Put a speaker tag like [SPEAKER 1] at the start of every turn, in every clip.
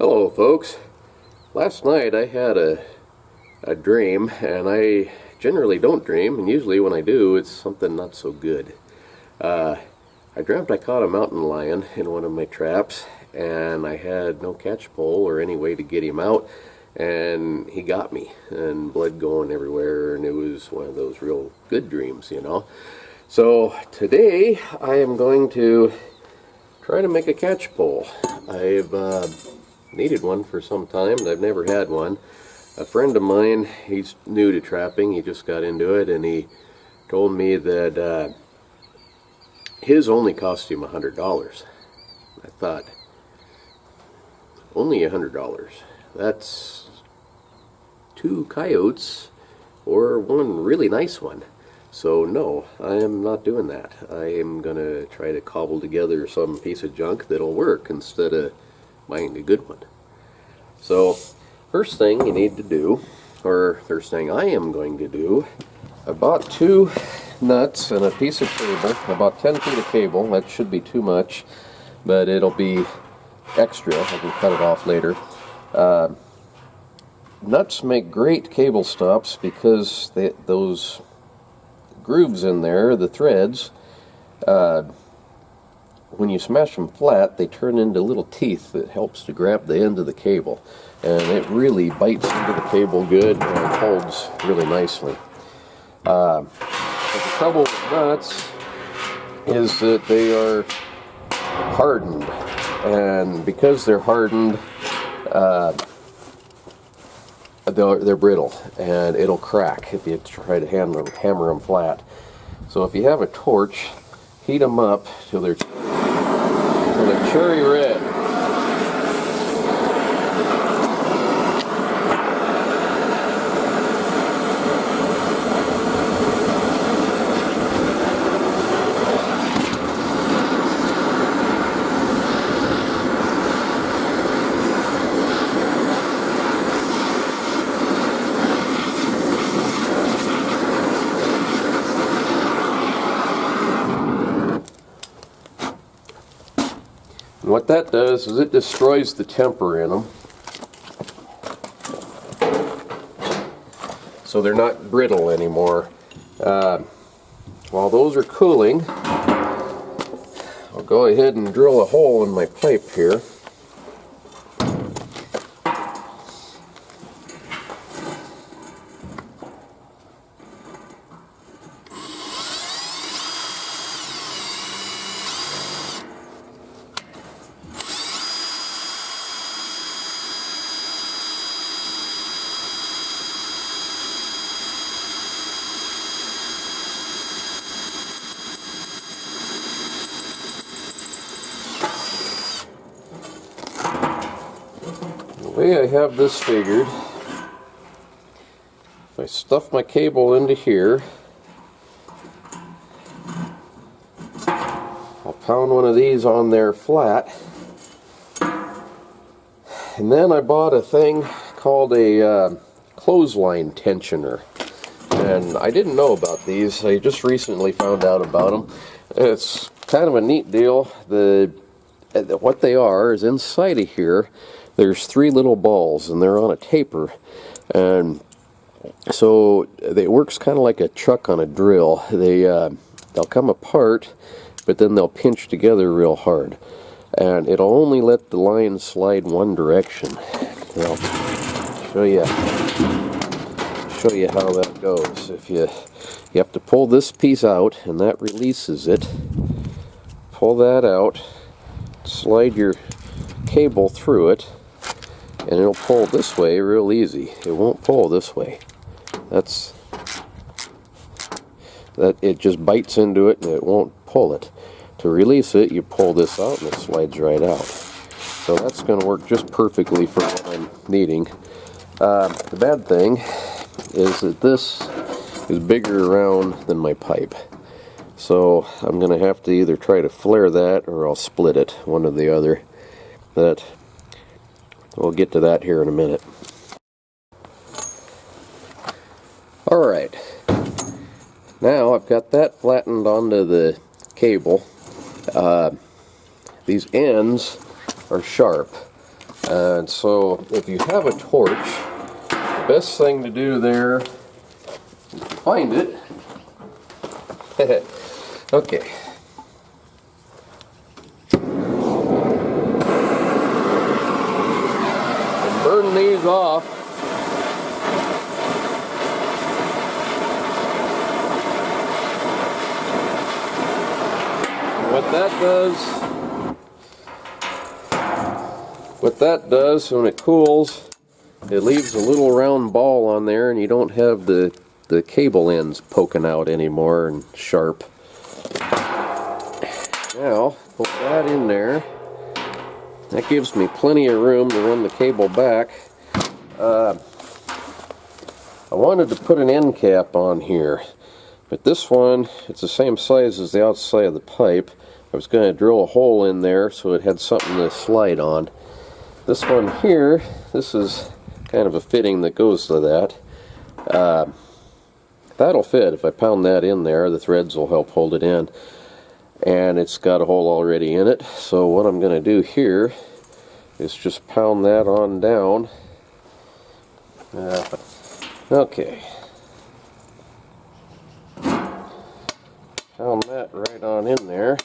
[SPEAKER 1] Hello folks. Last night I had a dream, and I generally don't dream, and usually when I do it's something not so good. I dreamt I caught a mountain lion in one of my traps, and I had no catch pole or any way to get him out, and he got me, and blood going everywhere, and it was one of those real good dreams, you know. So today I am going to try to make a catch pole. I've needed one for some time, and I've never had one. A friend of mine, he's new to trapping, he just got into it, and he told me that his only cost him $100. I thought, only $100? That's 2 coyotes or one really nice one. So no, I am not doing that. I am gonna try to cobble together some piece of junk that'll work instead of buying a good one. So first thing you need to do, or first thing I am going to do, I bought 2 nuts and a piece of cable, about 10 feet of cable. That should be too much, but it'll be extra. I can cut it off later. Nuts make great cable stops because those grooves in there, the threads, when you smash them flat, they turn into little teeth that helps to grab the end of the cable, and it really bites into the cable good and holds really nicely. But the trouble with nuts is that they are hardened, and because they're hardened, they're brittle, and it'll crack if you try to hammer them flat. So if you have a torch, heat them up till they're cherry red. And what that does is it destroys the temper in them, so they're not brittle anymore. While those are cooling, I'll go ahead and drill a hole in my pipe here. The way I have this figured, if I stuff my cable into here, I'll pound one of these on there flat, and then I bought a thing called a clothesline tensioner, and I didn't know about these. I just recently found out about them. It's kind of a neat deal. What they are is inside of here there's 3 little balls, and they're on a taper, and so it works kind of like a chuck on a drill. They'll come apart, but then they'll pinch together real hard, and it'll only let the line slide one direction. I'll show you how that goes. If you have to pull this piece out, and that releases it. Pull that out, slide your cable through it, and it'll pull this way real easy. It won't pull this way. It just bites into it and it won't pull it. To release it, you pull this out and it slides right out. So that's going to work just perfectly for what I'm needing. The bad thing is that this is bigger around than my pipe. So I'm going to have to either try to flare that or I'll split it, one or the other. We'll get to that here in a minute. Alright, now I've got that flattened onto the cable. These ends are sharp. And so if you have a torch, the best thing to do there is to find it. Okay. And burn these off. What that does when it cools, it leaves a little round ball on there, and you don't have the cable ends poking out anymore and sharp. Now, put that in there. That gives me plenty of room to run the cable back. I wanted to put an end cap on here, but this one, it's the same size as the outside of the pipe. I was going to drill a hole in there so it had something to slide on. This one here, this is kind of a fitting that goes to that. That'll fit. If I pound that in there, the threads will help hold it in. And it's got a hole already in it. So what I'm going to do here is just pound that on down. Okay. Pound that right on in there.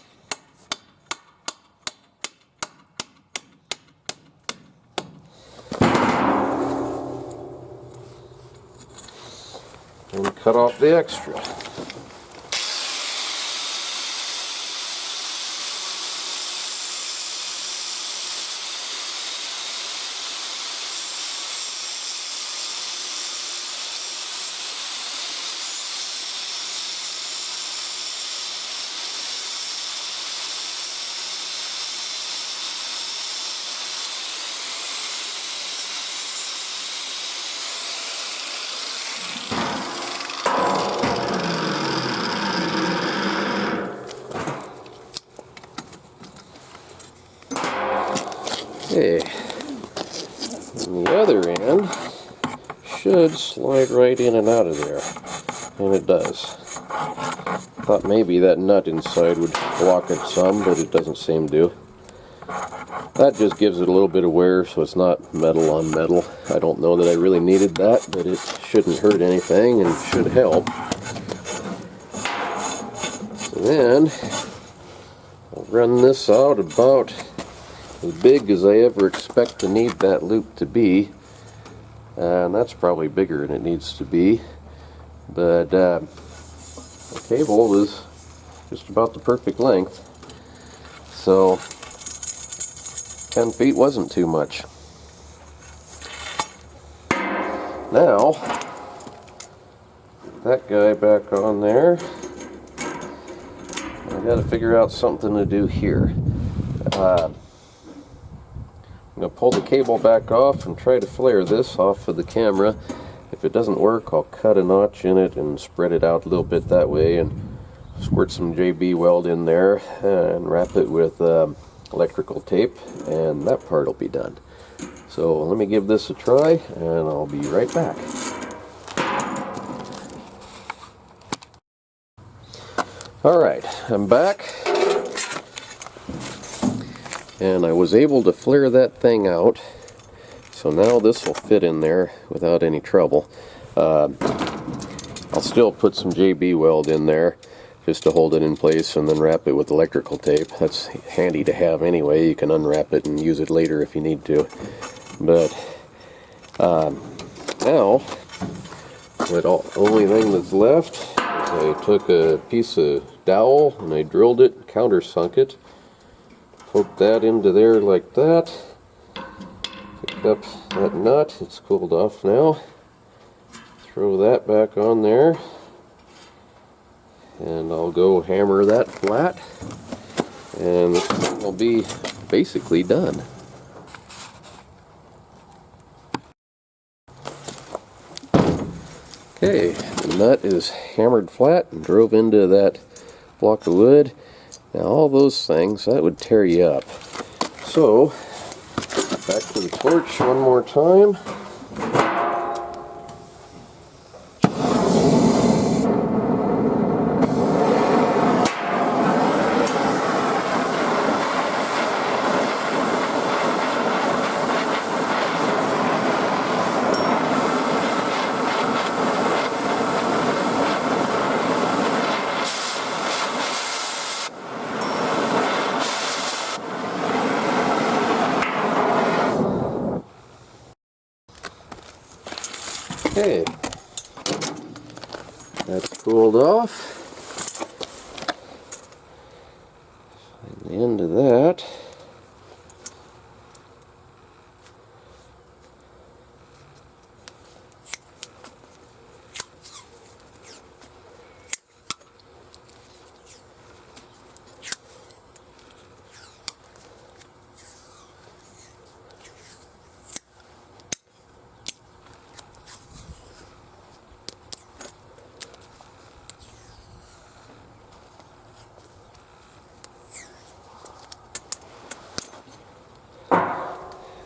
[SPEAKER 1] And cut off the extra. Okay, and the other end should slide right in and out of there, and it does. Thought maybe that nut inside would block it some, but it doesn't seem to. That just gives it a little bit of wear, so it's not metal on metal. I don't know that I really needed that, but it shouldn't hurt anything and should help. So then, I'll run this out about as big as I ever expect to need that loop to be, and that's probably bigger than it needs to be, but the cable was just about the perfect length, so 10 feet wasn't too much. Now, that guy back on there, I got to figure out something to do here. I'm going to pull the cable back off and try to flare this off of the camera. If it doesn't work, I'll cut a notch in it and spread it out a little bit that way and squirt some JB weld in there and wrap it with electrical tape, and that part will be done. So let me give this a try and I'll be right back. Alright, I'm back. And I was able to flare that thing out, so now this will fit in there without any trouble. I'll still put some JB weld in there just to hold it in place and then wrap it with electrical tape. That's handy to have anyway. You can unwrap it and use it later if you need to. But now, the only thing that's left is I took a piece of dowel and I drilled it, countersunk it. Poke that into there like that. Pick up that nut. It's cooled off now. Throw that back on there. And I'll go hammer that flat. And this thing will be basically done. Okay, the nut is hammered flat and drove into that block of wood. Now all those things, that would tear you up. So, back to the torch one more time. Okay, that's cooled off. Find the end of that.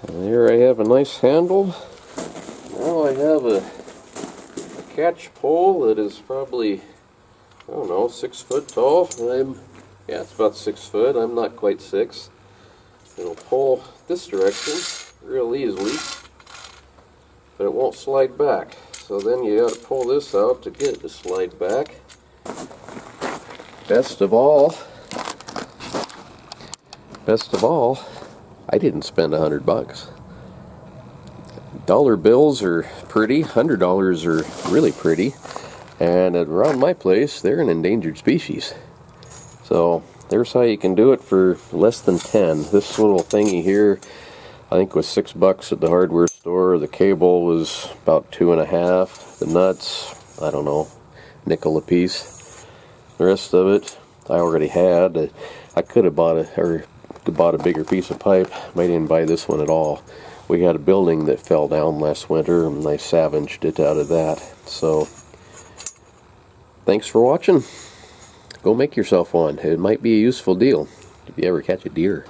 [SPEAKER 1] And here I have a nice handle. Now I have a catch pole that is probably, I don't know, 6 foot tall. Yeah, it's about 6 foot. I'm not quite 6. It'll pull this direction real easily, but it won't slide back. So then you got to pull this out to get it to slide back. Best of all, I didn't spend $100. Dollar bills are pretty, $100 are really pretty, and around my place they're an endangered species. So there's how you can do it for less than 10. This little thingy here I think was $6 at the hardware store. The cable was about 2.5. The nuts, I don't know, nickel a piece. The rest of it I already had. I could have bought a bigger piece of pipe. I didn't buy this one at all. We had a building that fell down last winter and I salvaged it out of that. So thanks for watching. Go make yourself one. It might be a useful deal if you ever catch a deer.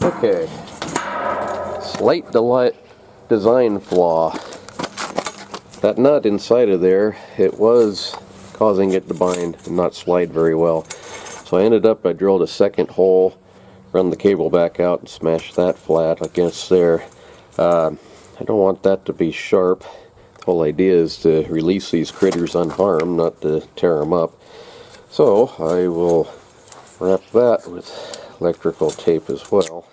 [SPEAKER 1] Okay, slight design flaw. That nut inside of there, it was causing it to bind and not slide very well. So I drilled a second hole, run the cable back out and smash that flat against there. I don't want that to be sharp. The whole idea is to release these critters unharmed, not to tear them up. So I will wrap that with electrical tape as well.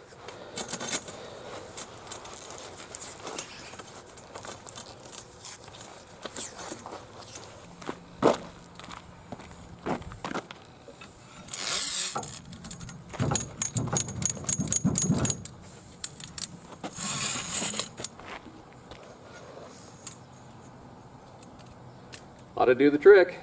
[SPEAKER 1] Ought to do the trick.